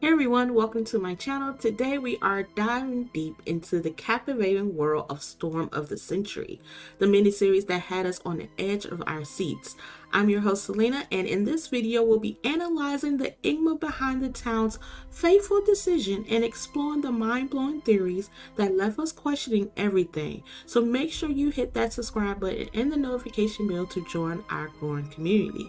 Hey everyone, welcome to my channel. Today we are diving deep into the captivating world of Storm of the Century, the miniseries that had us on the edge of our seats. I'm your host Selena, and in this video we'll be analyzing the enigma behind the town's fateful decision and exploring the mind-blowing theories that left us questioning everything. So make sure you hit that subscribe button and the notification bell to join our growing community.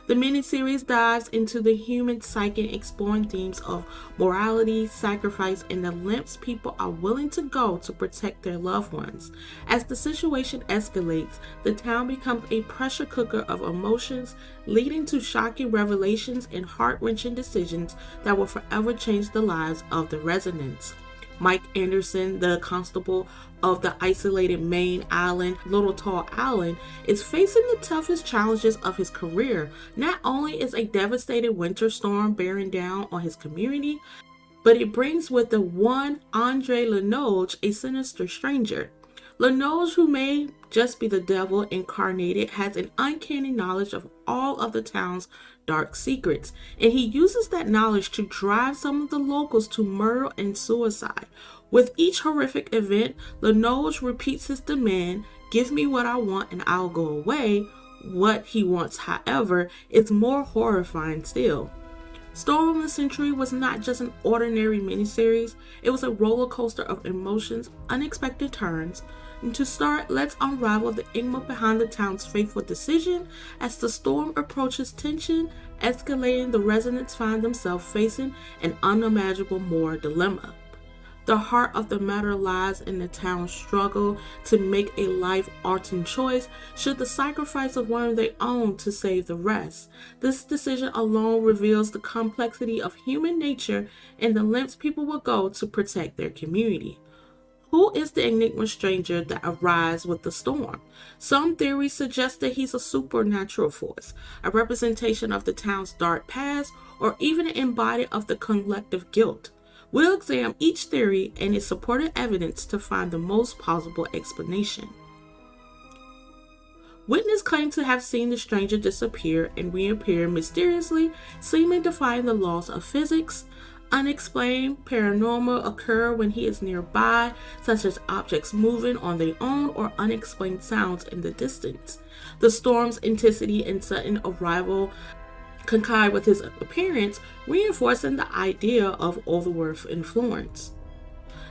The miniseries dives into the human psyche, exploring themes of morality, sacrifice, and the lengths people are willing to go to protect their loved ones. As the situation escalates, the town becomes a pressure cooker of emotions, leading to shocking revelations and heart-wrenching decisions that will forever change the lives of the residents. Mike Anderson, the constable of the isolated Maine island, Little Tall Island, is facing the toughest challenges of his career. Not only is a devastating winter storm bearing down on his community, but it brings with it one Andre Lenoge, a sinister stranger. Lenoge, who may just be the devil incarnated, has an uncanny knowledge of all of the town's dark secrets, and he uses that knowledge to drive some of the locals to murder and suicide. With each horrific event, Lenoge repeats his demand, "Give me what I want and I'll go away." What he wants, however, is more horrifying still. Storm of the Century was not just an ordinary miniseries, it was a roller coaster of emotions, unexpected turns. And to start, let's unravel the enigma behind the town's fateful decision. As the storm approaches, tension escalating, the residents find themselves facing an unimaginable moral dilemma. The heart of the matter lies in the town's struggle to make a life-altering choice. Should the sacrifice of one of their own to save the rest? This decision alone reveals the complexity of human nature and the lengths people will go to protect their community. Who is the Enigma stranger that arrives with the storm? Some theories suggest that he's a supernatural force, a representation of the town's dark past, or even an embodiment of the collective guilt. We'll examine each theory and its supported evidence to find the most plausible explanation. Witnesses claim to have seen the stranger disappear and reappear mysteriously, seeming defying the laws of physics. Unexplained paranormal occur when he is nearby, such as objects moving on their own or unexplained sounds in the distance. The storm's intensity and sudden arrival coincide with his appearance, reinforcing the idea of otherworldly influence.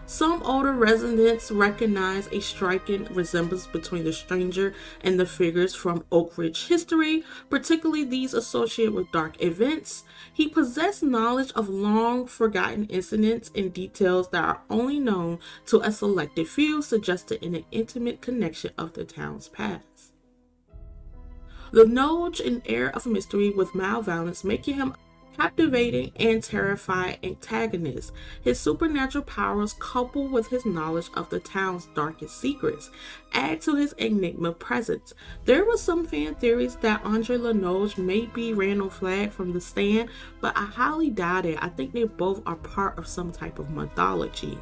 Some older residents recognize a striking resemblance between the stranger and the figures from Oak Ridge history, particularly these associated with dark events. He possessed knowledge of long-forgotten incidents and details that are only known to a selected few, suggesting an intimate connection of the town's past. Lenoge, an air of mystery with malevolence, making him captivating and terrifying antagonist. His supernatural powers, coupled with his knowledge of the town's darkest secrets, add to his enigma presence. There were some fan theories that Andre Lenoge may be Randall Flagg from The Stand, but I highly doubt it. I think they both are part of some type of mythology.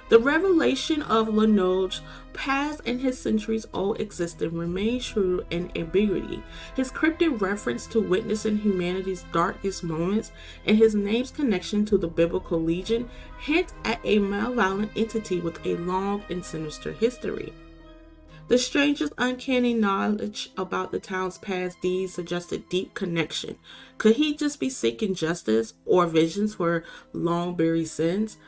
The revelation of Lenoge's past and his centuries-old existence remains true in ambiguity. His cryptic reference to witnessing humanity's darkest moments and his name's connection to the biblical legion hint at a malevolent entity with a long and sinister history. The stranger's uncanny knowledge about the town's past deeds suggested deep connection. Could he just be seeking justice or visions for long-buried sins?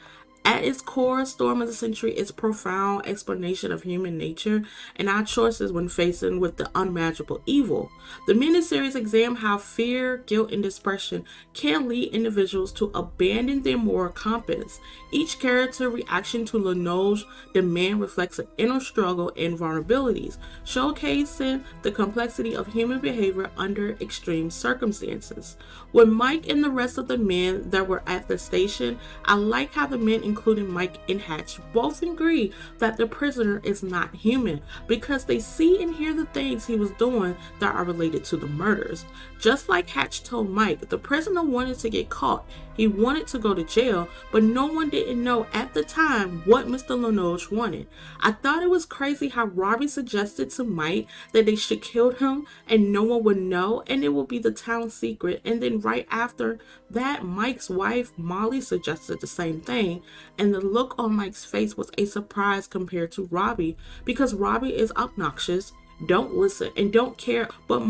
At its core, Storm of the Century is a profound explanation of human nature and our choices when facing with the unmanageable evil. The miniseries examines how fear, guilt, and depression can lead individuals to abandon their moral compass. Each character reaction to Lenoge's demand reflects an inner struggle and vulnerabilities, showcasing the complexity of human behavior under extreme circumstances. With Mike and the rest of the men that were at the station, I like how the men including Mike and Hatch, both agree that the prisoner is not human because they see and hear the things he was doing that are related to the murders. Just like Hatch told Mike, the prisoner wanted to get caught. He wanted to go to jail, but no one didn't know at the time what Mr. Lenoge wanted. I thought it was crazy how Robbie suggested to Mike that they should kill him and no one would know and it would be the town secret. And then right after that, Mike's wife, Molly, suggested the same thing. And the look on Mike's face was a surprise compared to Robbie because Robbie is obnoxious, don't listen, and don't care. But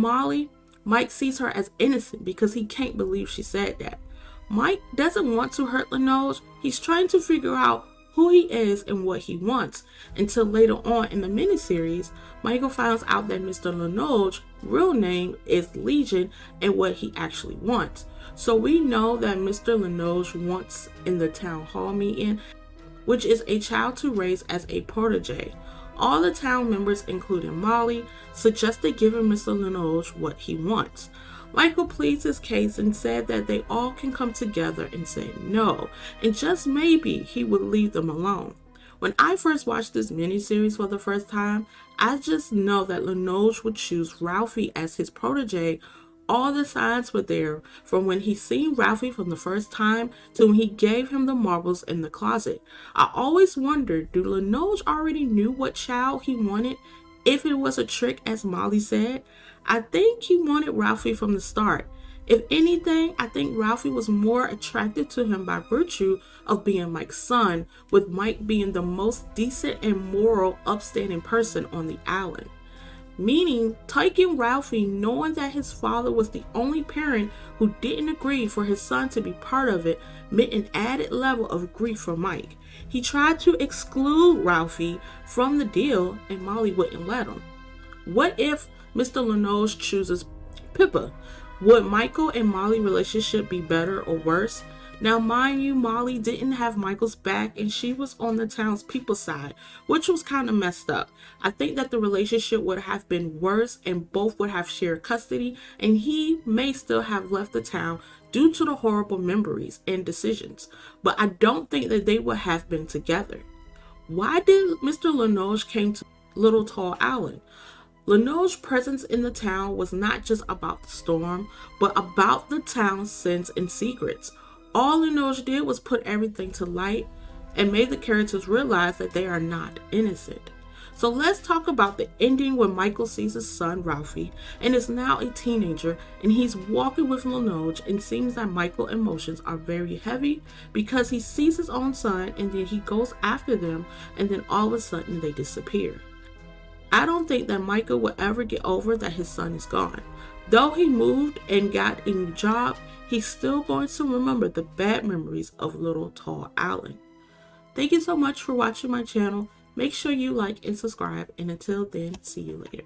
Mike sees her as innocent because he can't believe she said that. Mike doesn't want to hurt Lenoge. He's trying to figure out who he is and what he wants. Until later on in the miniseries, Michael finds out that Mr. Lenoge's real name is Legion and what he actually wants. So we know that Mr. Lenoge wants in the town hall meeting, which is a child to raise as a protege. All the town members, including Molly, suggested giving Mr. Lenoge what he wants. Michael pleads his case and said that they all can come together and say no, and just maybe he would leave them alone. When I first watched this miniseries for the first time, I just know that Lenoge would choose Ralphie as his protege. All the signs were there, from when he seen Ralphie from the first time to when he gave him the marbles in the closet. I always wondered, do Lenoge already knew what child he wanted? If it was a trick, as Molly said, I think he wanted Ralphie from the start. If anything, I think Ralphie was more attracted to him by virtue of being Mike's son, with Mike being the most decent and moral, upstanding person on the island. Meaning, taking Ralphie knowing that his father was the only parent who didn't agree for his son to be part of it meant an added level of grief for Mike. He tried to exclude Ralphie from the deal and Molly wouldn't let him. What if Mr. Lenoge chooses Pippa? Would Michael and Molly's relationship be better or worse? Now, mind you, Molly didn't have Michael's back and she was on the townspeople's side, which was kind of messed up. I think that the relationship would have been worse and both would have shared custody, and he may still have left the town due to the horrible memories and decisions. But I don't think that they would have been together. Why did Mr. Lenoge came to Little Tall Island? Lenoge's presence in the town was not just about the storm, but about the town's sins and secrets. All Lenoge did was put everything to light and made the characters realize that they are not innocent. So let's talk about the ending when Michael sees his son Ralphie and is now a teenager and he's walking with Lenoge, and seems that Michael's emotions are very heavy because he sees his own son and then he goes after them and then all of a sudden they disappear. I don't think that Michael will ever get over that his son is gone. Though he moved and got a new job, he's still going to remember the bad memories of Little Tall Island. Thank you so much for watching my channel. Make sure you like and subscribe, and until then, see you later.